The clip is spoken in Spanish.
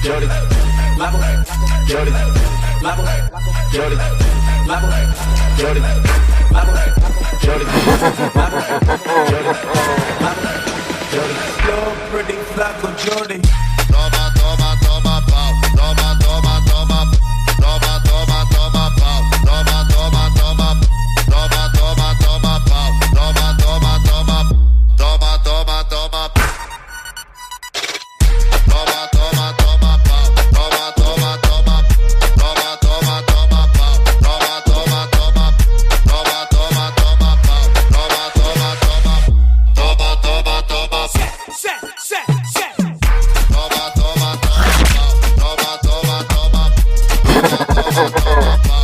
Jody, Mapo, Jody, Mapo, Jody, Mapo, Jody, Mapo, Jody, Mapo, Jody, Mapo, Jody. Yo, pretty flaco, Jody. Toma, toma, toma, pao. Toma, toma, toma. Toma, toma, toma, pao. Toma, toma, toma. Toma, toma, toma, pao. Toma, toma, toma. Toma, toma, toma. Toma, toma, toma, pao. Toma, toma, toma. Toma, toma, toma, pao. Toma, toma, toma. Toma, toma, toma, pao. Toma, toma, toma. Toma, toma, toma. Toma, toma, toma, pao. Toma, toma, toma. Toma, toma, toma, pao.